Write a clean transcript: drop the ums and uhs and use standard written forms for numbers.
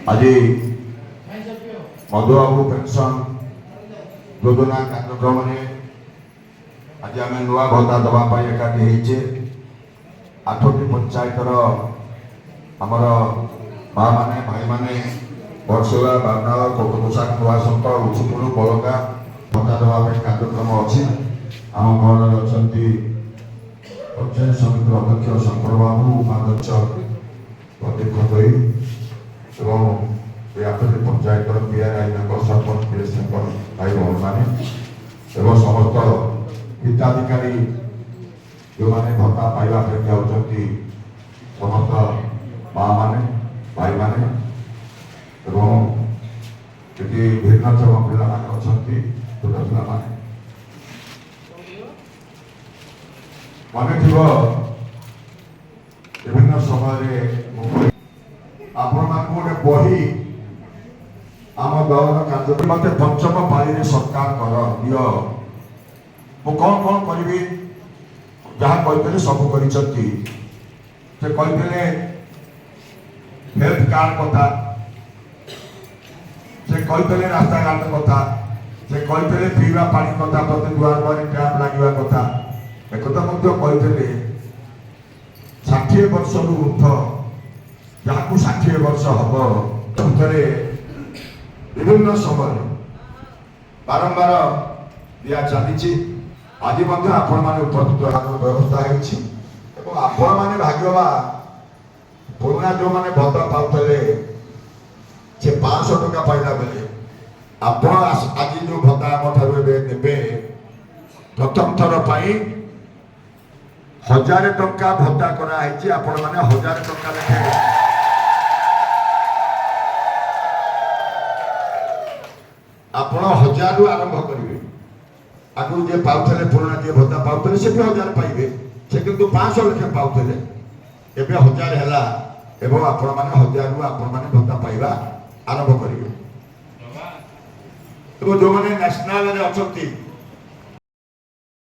आज मधुबाबू पेंशन योजना कार्यक्रम आज आम नुआ भत्ता दवाई एकाठी होचे 8टी पंचायतर आमर माँ माने भाई माने बरसोला बारनाल कोटकोसा नुआसंत उछुपुर बलगा भत्ता दवाई कार्यक्रम अच्छी आम घर अच्छा पंचायत समिति अध्यक्ष शंकर बाबू उपाध्यक्ष प्रदीप खतई एवं 8टी panchayat PRI member sarpanch PS member भाई भौन मैंने एवं समस्त हिताधिकारी जो मैंने भत्ता पाइबा जाऊँगी समस्त माँ माने भाई माने एवं भिन्नक्षम पिला अच्छा छोट पिला माने मन थी विभिन्न समय आपण गोटे बही आम दल कार्य मत पंचम पाली सरकार कर दियो मु कौन कौन करी जहाँ कहते सब करी हेल्थ कार्ड कथा से कहते रास्ता घाट कथा से कहते पीवा पानी कथा प्रति दुआर पर टैप लगे कथा एक कहते 60 वर्ष ऊर्ध जहाँ 60 वर्ष हम विभिन्न समय बारंबार दिया चली आज आपण मैंने उपस्थित व्यवस्था आपण मैंने भाग्यवा पुराना जो मैंने भत्ता पाते से 500 टका पाइला बेले आपण आज जो भत्ता आम देवे प्रथम थर पर 1000 टका भत्ता कराई आपण मैंने 1000 टका लेखे आपण 1000 रु आरंभ करेंगे आगु जे पाउथले पुराना जे भत्ता पाउथले से भी 1000 पाइबे से किंतु 500 लेखे पाउथले एबे 1000 हैला एवं आपण माने 1000 रु आपण माने भत्ता पाइबा आरंभ करेंगे एवं जो माने नेशनल रे अछंती